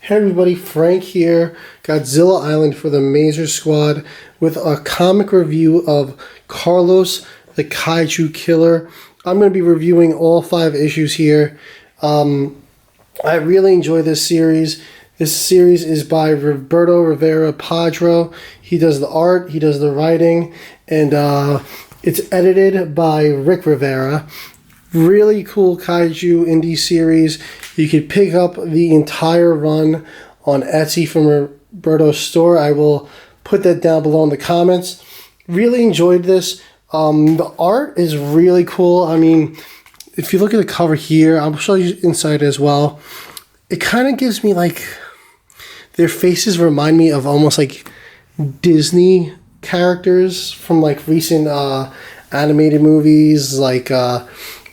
Hey everybody, Frank here, Godzilla Island for the Mazer Squad with a comic review of Carlos the Kaiju Killer. I'm going to be reviewing all 5 issues here. I really enjoy this series. This series is by Roberto Rivera Padro. He does the art, he does the writing, and it's edited by Rick Rivera. Really cool kaiju indie series. You could pick up the entire run on Etsy from Roberto's store. I will put that down below in the comments. Really enjoyed this. The art is really cool. I mean, if you look at the cover here, I'll show you inside as well. It kind of gives me like, their faces remind me of almost like Disney characters from like recent animated movies like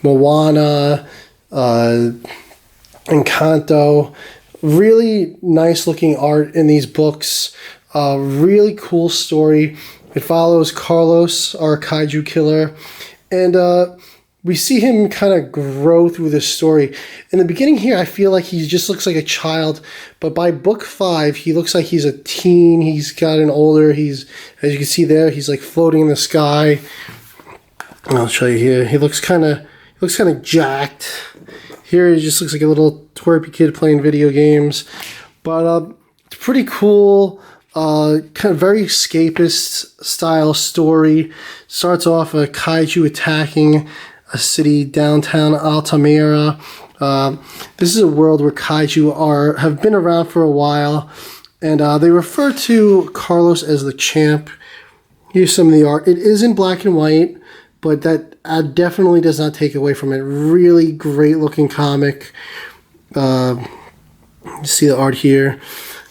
Moana, Encanto. Really nice looking art in these books. Really cool story. It follows Carlos, our kaiju killer, and we see him kind of grow through this story. In the beginning here, I feel like he just looks like a child, but by book 5, he looks like he's a teen. He's gotten older. As you can see there, he's like floating in the sky. I'll show you here. He looks kind of jacked. Here he just looks like a little twerpy kid playing video games. But it's pretty cool. Kind of very escapist style story. Starts off a kaiju attacking a city downtown Altamira. This is a world where kaiju have been around for a while. And they refer to Carlos as the champ. Here's some of the art. It is in black and white, but that definitely does not take away from it. Really great looking comic. You see the art here.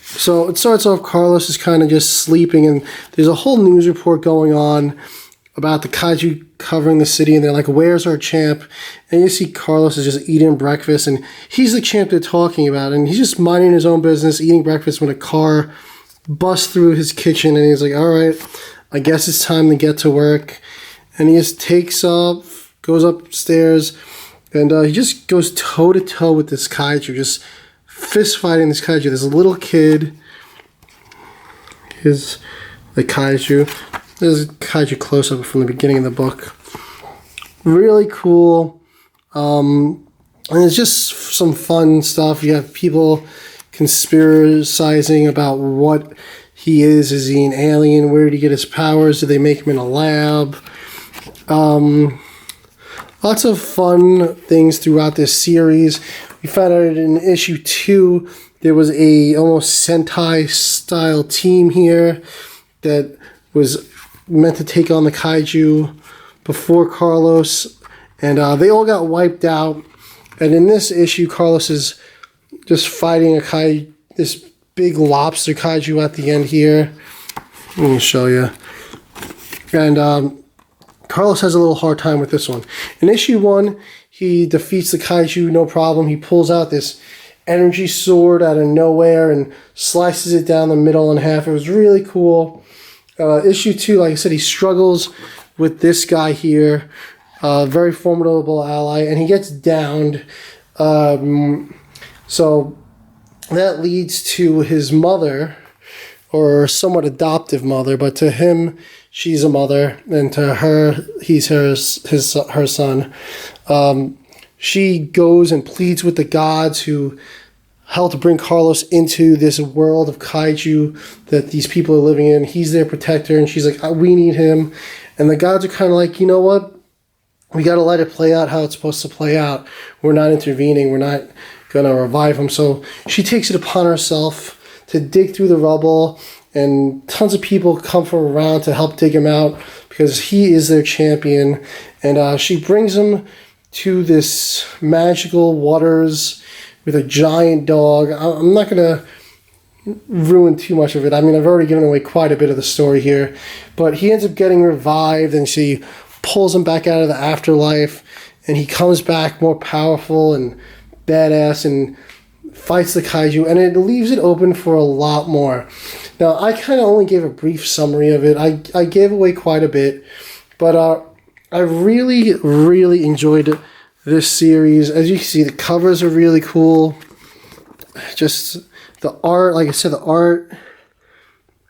So it starts off, Carlos is kind of just sleeping, and there's a whole news report going on about the kaiju covering the city, and they're like, where's our champ? And you see Carlos is just eating breakfast, and he's the champ they're talking about, and he's just minding his own business, eating breakfast when a car busts through his kitchen, and he's like, all right, I guess it's time to get to work. And he just takes off, goes upstairs, and he just goes toe-to-toe with this kaiju, just fist-fighting this kaiju. There's a little kid. Here's the kaiju. There's a kaiju close-up from the beginning of the book. Really cool. And it's just some fun stuff. You have people conspiracizing about what he is. Is he an alien? Where did he get his powers? Did they make him in a lab? Lots of fun things throughout this series. We found out in issue 2 there was a almost Sentai style team here that was meant to take on the kaiju before Carlos, and they all got wiped out. And in this issue, Carlos is just fighting this big lobster kaiju at the end here. Let me show you. And Carlos has a little hard time with this one. In issue 1, he defeats the kaiju, no problem. He pulls out this energy sword out of nowhere and slices it down the middle in half. It was really cool. Issue 2, like I said, he struggles with this guy here. Very formidable ally, and he gets downed. So that leads to his mother, or somewhat adoptive mother, but to him, she's a mother, and to her, he's her son. She goes and pleads with the gods who helped bring Carlos into this world of kaiju that these people are living in. He's their protector, and she's like, we need him. And the gods are kind of like, you know what? We got to let it play out how it's supposed to play out. We're not intervening. We're not going to revive him. So she takes it upon herself to dig through the rubble, and tons of people come from around to help dig him out because he is their champion. And she brings him to this magical waters with a giant dog. I'm not going to ruin too much of it. I mean, I've already given away quite a bit of the story here. But he ends up getting revived, and she pulls him back out of the afterlife, and he comes back more powerful and badass and fights the kaiju, and it leaves it open for a lot more. Now, I kind of only gave a brief summary of it. I gave away quite a bit, but I really, really enjoyed this series. As you can see, the covers are really cool. Just The art, like I said, the art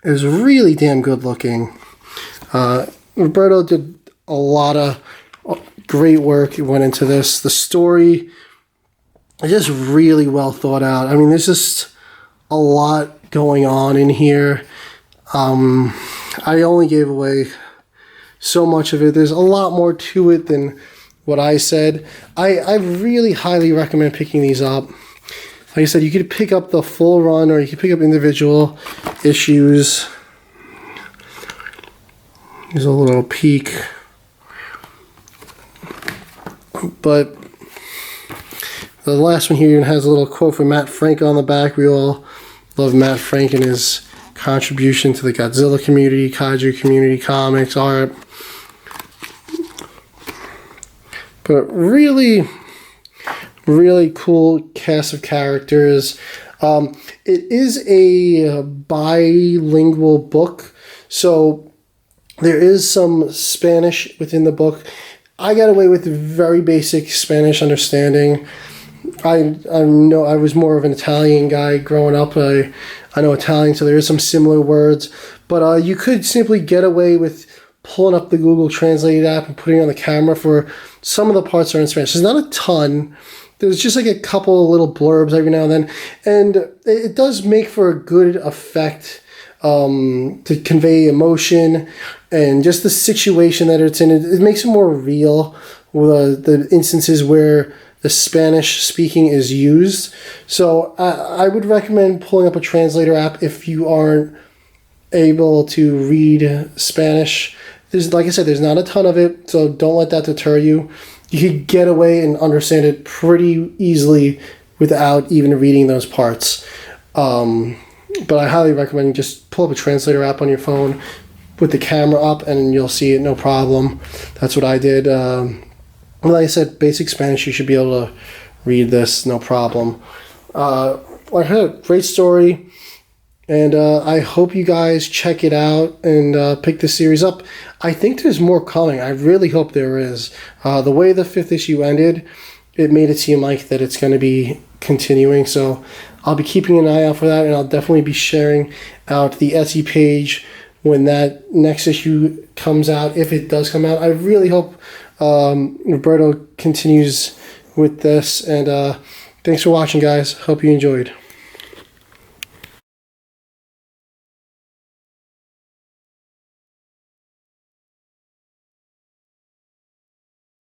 is really damn good looking. Roberto did a lot of great work went into this. The story is just really well thought out. I mean, there's just a lot going on in here. I only gave away so much of it. There's a lot more to it than what I said. I really highly recommend picking these up. Like I said, you could pick up the full run or you could pick up individual issues. Here's a little peek. But the last one here even has a little quote from Matt Frank on the back. We all love Matt Frank and his contribution to the Godzilla community, Kaiju community, comics, art. But really, really cool cast of characters. It is a bilingual book, so there is some Spanish within the book. I got away with very basic Spanish understanding. I know I was more of an Italian guy growing up. I know Italian, so there is some similar words. But you could simply get away with pulling up the Google Translate app and putting it on the camera for some of the parts that are in Spanish. There's not a ton. There's just like a couple of little blurbs every now and then. And it does make for a good effect to convey emotion and just the situation that it's in. It makes it more real with the instances where the Spanish speaking is used. So I would recommend pulling up a translator app if you aren't able to read Spanish. There's, like I said, there's not a ton of it, so don't let that deter you. You could get away and understand it pretty easily without even reading those parts. But I highly recommend just pull up a translator app on your phone, put the camera up, and you'll see it no problem. That's what I did. Like I said, basic Spanish, you should be able to read this, no problem. Like I said, great story. And I hope you guys check it out and pick the series up. I think there's more coming. I really hope there is. The way the 5th issue ended, it made it seem like that it's going to be continuing. So I'll be keeping an eye out for that, and I'll definitely be sharing out the Etsy page when that next issue comes out, if it does come out. I really hope Roberto continues with this. And thanks for watching, guys. Hope you enjoyed.